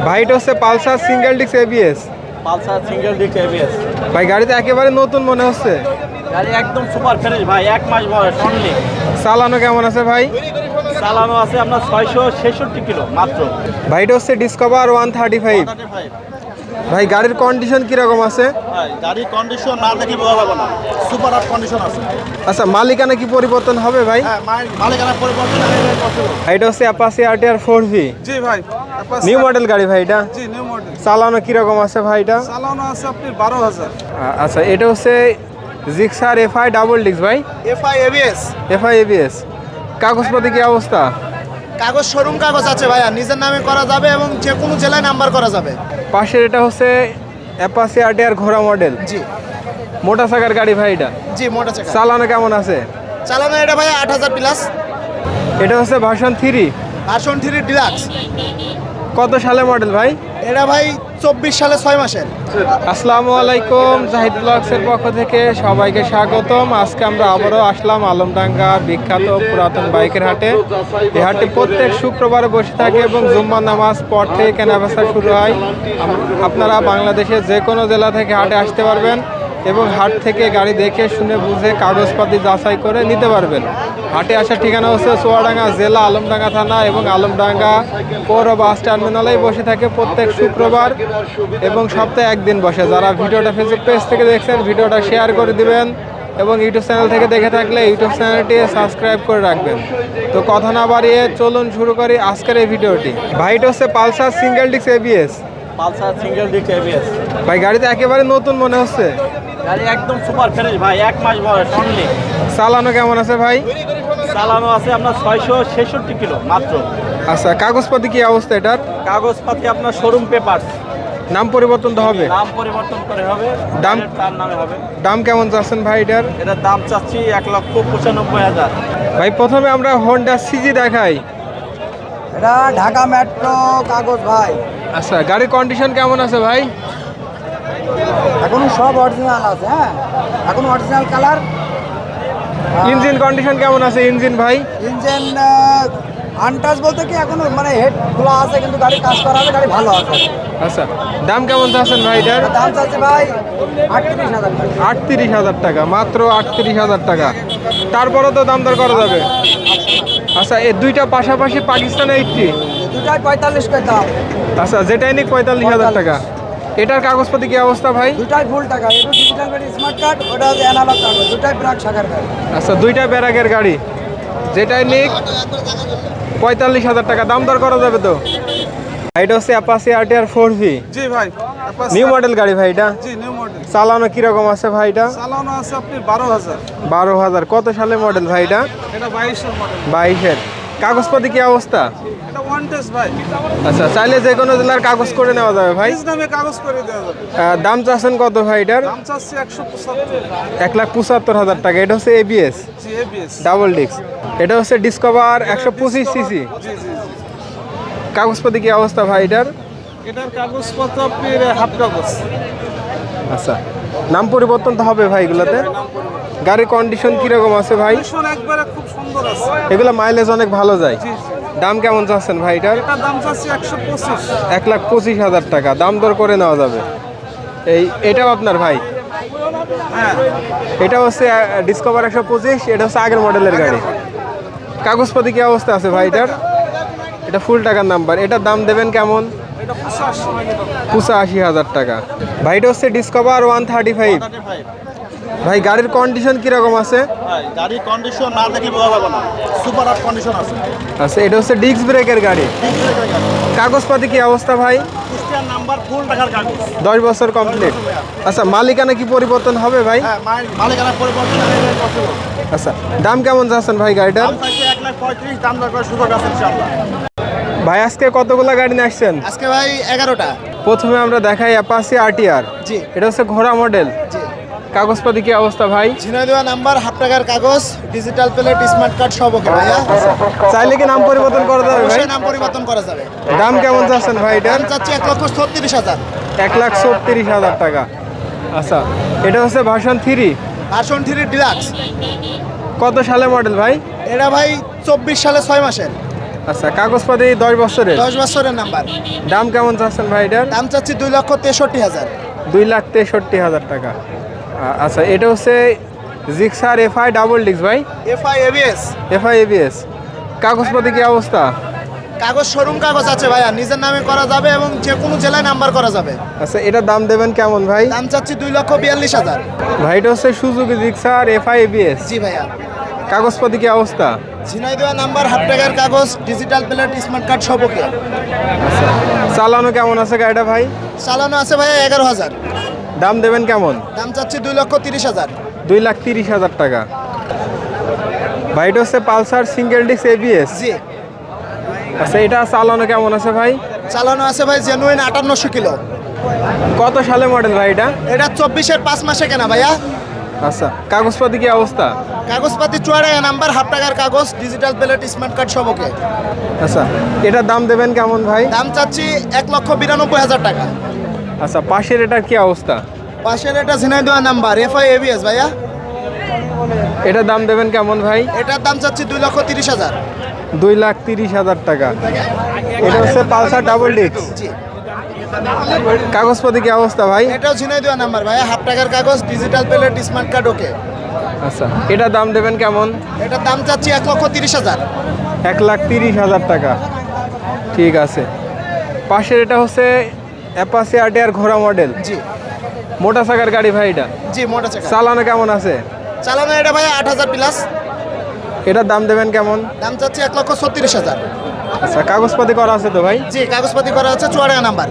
ভাই এটা হচ্ছে Pulsar single disc ABS. Pulsar single disc ABS. ভাই গাড়িতে একেবারে নতুন মনে হচ্ছে। গাড়ি একদম সুপার ফ্রেশ ভাই, 1 মাস বয়স অনলি। চালানো কেমন আছে ভাই? চালানো আছে আপনার 666 কিলো মাত্র। ভাই এটা হচ্ছে ডিসকভার 135। ভাই গাড়ির কন্ডিশন কিরকম আছে? ভাই গাড়ির কন্ডিশন না দেখি বোঝা যাবে না, সুপার আপ কন্ডিশন আছে। আচ্ছা মালিকানা কি পরিবর্তন হবে ভাই? হ্যাঁ মালিকানা পরিবর্তন পসিবল। এটা হচ্ছে অ্যাপাচি আরটিআর 4V। জি ভাই, নিউ মডেল গাড়ি ভাই এটা? জি নিউ মডেল। চালানো কিরকম আছে ভাই এটা? চালানো আছে আপনি 12,000। আচ্ছা এটা হচ্ছে জিক্সার এফআই ডাবল ডিস্ক ভাই। FI ABS. FI ABS. কাগজপত্র কি অবস্থা? কাগজ শোরুম কাগজ আছে ভাইয়া, নিজের নামে করা যাবে এবং যে কোনো জেলায় নাম্বার করা যাবে। পাশের এটা হচ্ছে অ্যাপাচি আরটিআর ঘোড়া মডেল। জি মোটা চাকার গাড়ি ভাই এটা? জি মোটা চাকা। চালানো কেমন আছে? চালানো এটা ভাইয়া 8,000 প্লাস। এটা হচ্ছে ভার্সন 3। Version 3 deluxe. কত সালে মডেল ভাই? এটা ভাই 24 সালে 6 মাসের। আসসালামু আলাইকুম, জাহিদ ব্লগসের পক্ষ থেকে সবাইকে স্বাগতম। আজকে আমরা আবারও আসলাম আলমডাঙ্গার বিখ্যাত পুরাতন বাইকের হাটে। এই হাটে প্রত্যেক শুক্রবারে বসে থাকে এবং জুম্মার নামাজ পর থেকে কেনাবেচা শুরু হয়। আপনারা বাংলাদেশের যে কোনো জেলা থেকে হাটে আসতে পারবেন এবং হাট থেকে গাড়ি দেখে শুনে বুঝে কাগজপাতি যাচাই করে নিতে পারবেন। হাটে আসার ঠিকানা হচ্ছে চুয়াডাঙ্গা জেলা, আলমডাঙ্গা থানা এবং আলমডাঙ্গা পৌর বাস টার্মিনালেই বসে থাকে প্রত্যেক শুক্রবার এবং সপ্তাহে একদিন বসে। যারা ভিডিওটা ফেসবুক পেজ থেকে দেখছেন ভিডিওটা শেয়ার করে দিবেন এবং ইউটিউব চ্যানেল থেকে দেখে থাকলে ইউটিউব চ্যানেলটি সাবস্ক্রাইব করে রাখবেন। তো কথা না বাড়িয়ে চলুন শুরু করি আজকের এই ভিডিওটি। ভাই এটা হচ্ছে Pulsar single disc ABS. Pulsar single disc ABS. ভাই গাড়িতে একেবারে নতুন মনে হচ্ছে। গাড়ি একদম সুপার ফ্রেশ ভাই, 1 মাস বয়স অনলি। চালানো কেমন আছে ভাই? চালানো আছে আপনার 666 কিলো মাত্র। আচ্ছা কাগজপাতি কি অবস্থা এটার? কাগজপাতি আপনার শোরুম পেপার। নাম পরিবর্তন তো হবে? নাম পরিবর্তন করে হবে, দাম? তার নামে হবে। দাম কেমন চাচ্ছেন ভাই এটার? এটার দাম চাচ্ছি 1,95,000। ভাই প্রথমে আমরা হোন্ডা সিজি দেখাই। এটা ঢাকা মেট্রো কাগজ ভাই। আচ্ছা গাড়ির কন্ডিশন কেমন আছে ভাই? এখন সব অরিজিনাল আছে। হ্যাঁ এখন অরিজিনাল কালার। ইঞ্জিন কন্ডিশন কেমন আছে ইঞ্জিন ভাই? ইঞ্জিন আনটাচ বলতে কি এখন মানে হেড খোলা আছে কিন্তু গাড়ি কাজ করা আছে, গাড়ি ভালো আছে। আচ্ছা দাম কেমন চাচ্ছেন ভাই এটার? দাম চাচ্ছে ভাই 38,000 টাকা। 38,000 টাকা, মাত্র 38,000 টাকা। তারপরে তো দাম দর করা যাবে। আচ্ছা এই দুইটা পাশাপাশি পাকিস্তানে 80। দুটাই 45 করে দাম। আচ্ছা যেটাই নিক 45,000 টাকা। এটার কাগজপাতি কি অবস্থা ভাই? দুটাই ফুল টাকা। এটা ডিজিটাল গাড়ি স্মার্ট কার্ড, ওটা হচ্ছে অ্যানালগ কার্ড। দুটাই ব্রাক শাখার গাড়ি। আচ্ছা দুইটা ব্যারাগের গাড়ি, যেটাই নিক 45,000 টাকা। দাম দর করা যাবে তো? এটা হচ্ছে অ্যাপাচি আরটিআর 4V। জি ভাই, নিউ মডেল গাড়ি ভাই এটা? জি নিউ মডেল। চালানো কিরকম আছে ভাই এটা? চালানো আছে আপনি 12,000। 12,000। কত সালে মডেল ভাই এটা? এটা 22 মডেল। 22-এর। কাগজপাতি কি অবস্থা? এটা ওয়ান টেস্ট ভাই, আচ্ছা চাইলে যে কোনো জেলার কাগজ করে নেওয়া যাবে ভাই? নিজ নামে কাগজ করে দেওয়া যাবে। দাম চাচ্ছেন কত ভাই এটার? দাম চাচ্ছি 175। 1,75,000 টাকা। এটা হচ্ছে এবিএস জি এবিএস। Double disc. এটা হচ্ছে ডিসকভার 125 সিসি। জি জি জি। কাগজপাতি কি অবস্থা ভাই এটার? এটার কাগজপত্র আপনার হাফ কাগজ। আচ্ছা নাম পরিবর্তন তো হবে ভাই এগুলোতে? গাড়ির কন্ডিশন কিরকম আছে ভাই? কন্ডিশন একবারে খুব সুন্দর আছে। এগুলো মাইলেজ অনেক ভালো যায়। জি জি। দাম কেমন চাচ্ছেন ভাই এটার? এটার দাম চাচ্ছি 125। 1,25,000 টাকা। দাম দর করে নেওয়া যাবে। এটাও আপনার ভাই? হ্যাঁ এটা হচ্ছে ডিসকভার 125। এটা হচ্ছে আগের মডেলের গাড়ি। কাগজপাতি কি অবস্থা আছে ভাই এটার? এটা ফুল টাকার নাম্বার। এটার দাম দেবেন কেমন? এটা 85। 85,000 টাকা। ভাই এটা হচ্ছে ডিসকভার 135। ভাই গাড়ির কন্ডিশন কিরকম আছে? ভাই গাড়ির কন্ডিশন না দেখি বোঝা যাবে না, সুপার আপ কন্ডিশন আছে। আচ্ছা এটা হচ্ছে ডিস্ক ব্রেকের গাড়ি। কাগজপাতি কি অবস্থা ভাই? কুষ্টিয়ার নাম্বার ফুল টাকার কাগজ। 10 বছর কমপ্লিট। আচ্ছা মালিকানা কি পরিবর্তন হবে ভাই? হ্যাঁ মালিকানা পরিবর্তন পসিবল। আচ্ছা দাম কেমন যাচ্ছেন ভাই গাড়িটার? দাম চাইছে 1,35,000, দাম দর করার সুযোগ আছে ইনশাআল্লাহ। ভাই আজকে কতগুলো গাড়ি নিয়ে আসছেন? আজকে ভাই 11টা। প্রথমে আমরা দেখাই অ্যাপাচি আরটিআর। জি এটা হচ্ছে ঘোড়া মডেল। জি। কাগজপাতি কি অবস্থা ভাই? ঝিনাইদহ নাম্বার, হাফ টাকার কাগজ, ডিজিটাল প্লেট, স্মার্ট কার্ড সব ওকে ভাইয়া। চাইলে কি নাম পরিবর্তন করা যাবে ভাই? অবশ্যই নাম পরিবর্তন করা যাবে। দাম কেমন যাচ্ছেন ভাই এটার? দাম চাচ্ছি 1,36,000। 1,36,000 টাকা। আচ্ছা এটা হচ্ছে ভার্সন 3। Version 3 deluxe. কত সালে মডেল ভাই? এটা ভাই 24 সালে 6 মাসের। আচ্ছা, কাগজপাতি 10 বছরের। 10 বছরের নাম্বার। দাম কেমন চাচ্ছেন ভাই এটার? দাম চাচ্ছি 2,63,000। 2,63,000 টাকা। আচ্ছা, এটা হচ্ছে জিক্সার এফআই ডাবল ডিস্ক ভাই, এফআই এবিএস। FI ABS. কাগজপাতি কি অবস্থা? কাগজ শোরুম কাগজ আছে ভাইয়া, নিজের নামে করা যাবে এবং যে কোনো জেলায় নাম্বার করা যাবে। আচ্ছা, এটার দাম দেবেন কেমন ভাই? দাম চাচ্ছি 2,42,000। ভাই এটা হচ্ছে সুজুকি জিক্সার এফআই এবিএস। জি ভাইয়া। কাগজপাতি কি অবস্থা? ঝিনাইদহ নাম্বার, হাফ টাকার কাগজ, ডিজিটাল প্লেট, স্মার্ট কার্ড সব ওকে। আচ্ছা, চালানো কেমন আছে গাড়িটা ভাই? চালানো আছে ভাইয়া 11,000। দাম দেবেন কেমন? দাম চাচ্ছি 2,30,000। 2,30,000 টাকা। ভাই এটা হচ্ছে পালসার সিঙ্গেল ডিস্ক এবিএস। জি। আচ্ছা, এটা চালানো কেমন আছে ভাই? চালানো আছে ভাই জেনুইন 5800 কিলো। কত সালে মডেল ভাই এটা? এটা 24-এর 5 মাসে কেনা ভাইয়া। আচ্ছা, কাগজপাতি কি অবস্থা? কাগজপাতি চুয়াডাঙ্গা নাম্বার, হাফ টাকার কাগজ, ডিজিটাল প্লেট, স্মার্ট কার্ড সব ওকে। আচ্ছা, এটার দাম দেবেন কেমন ভাই? দাম চাচ্ছি 1,92,000 টাকা। আচ্ছা, পাশের এটার কি অবস্থা? পাশের এটা ঝিনাইদহ নাম্বার, এফআই এবিএস ভাইয়া। এটার দাম দেবেন কেমন ভাই? এটার দাম চাচ্ছি 2,30,000। 2,30,000 টাকা। এটা হচ্ছে পালসার ডাবল ডিস্ক। জি। কাগজপাতি কি অবস্থা ভাই? এটাও ঝিনাইদহ নাম্বার ভাইয়া, হাফ টাকার কাগজ, digital plate, smart card okay. আচ্ছা, এটার দাম দেবেন কেমন? এটার দাম চাচ্ছি 1,30,000। 1,30,000 টাকা। ঠিক আছে। পাশের এটা হচ্ছে অ্যাপাচি আরটিআর ঘোড়া মডেল, জি। মোটা চাকার গাড়ি ভাই এটা। জি, মোটা চাকা। চালানো কেমন আছে? চালানো এটা ভাইয়া 8,000 প্লাস। এটার দাম দেবেন কেমন? দাম চাচ্ছি 1,36,000। আচ্ছা, কাগজপাতি করা আছে তো ভাই? জি, কাগজপাতি করা আছে চুয়াডাঙ্গা নাম্বার।